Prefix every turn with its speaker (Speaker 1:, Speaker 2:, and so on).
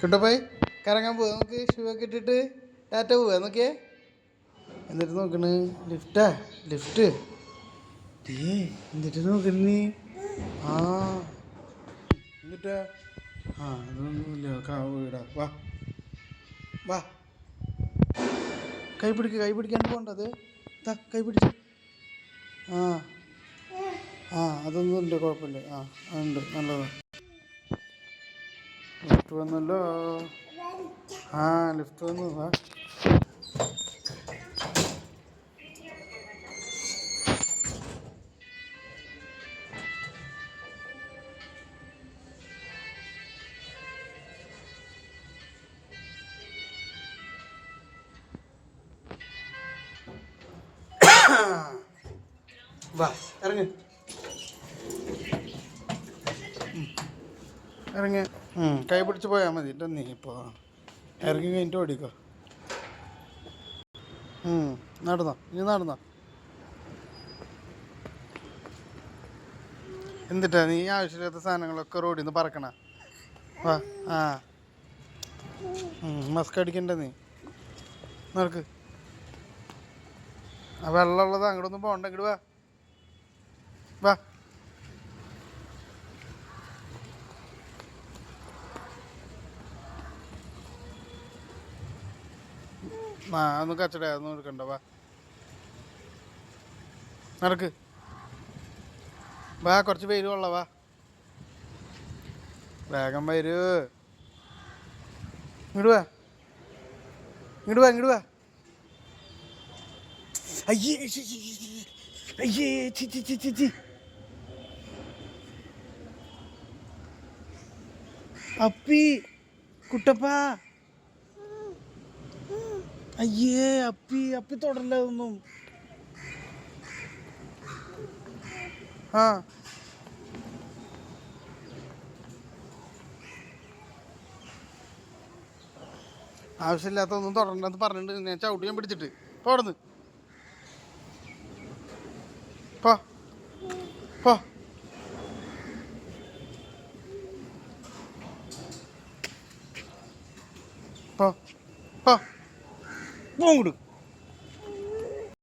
Speaker 1: കിട്ടപ്പോയി കറങ്ങാൻ പോവാ നമുക്ക്. ഷൂ ഒക്കെ ഇട്ടിട്ട് ടാറ്റ പോവാ നോക്കിയേ. എന്നിട്ട് നോക്കണ് ലിഫ്റ്റ് എന്നിട്ട് നോക്കണി. ആ എന്നിട്ടാ അതൊന്നുമില്ല. വീടാ വാ വാ. കൈ പിടിക്കാണ്ട് പോണ്ടത്. കൈ പിടിച്ച്. അതൊന്നും ഇല്ല, കുഴപ്പമില്ല. ഉണ്ട്, നല്ലതാണ്. ലിഫ്റ്റ് വന്നല്ലോ. ലിഫ്റ്റ് വന്നു. വാ വാ ഇറങ്ങി കൈ പിടിച്ച് പോയാൽ മതി. നീ ഇപ്പോൾ ഇറങ്ങി കഴിഞ്ഞിട്ട് ഓടിക്കോ. നടന്നോ. എന്നിട്ടാ നീ ആവശ്യമില്ലാത്ത സാധനങ്ങളൊക്കെ റോഡിൽ നിന്ന് പറക്കണ. വാ മസ്ക് അടിക്കണ്ട നീ. നടക്ക്. വെള്ളമുള്ളത് അങ്ങോട്ടൊന്നും പോകണ്ട. ഇങ്ങോട്ട് വാ. ഒന്നും കച്ചട ഒന്നും എടുക്കണ്ട. വാ നടക്ക്. കുറച്ച് പേര് കൊള്ള. വേഗം വരൂ. ഇങ്ങോട്ട് വാ. അയ്യേ അപ്പി കുട്ടപ്പാ. അയ്യേ അപ്പി തൊടല്ല അതൊന്നും. ആവശ്യമില്ലാത്തൊന്നും തൊടണ്ടെന്ന് പറഞ്ഞിട്ടുണ്ട്. ഞാൻ ചവിട്ടി ഞാൻ പിടിച്ചിട്ട് പോടന്ന്. പോ പോങ്ങോട്ട്.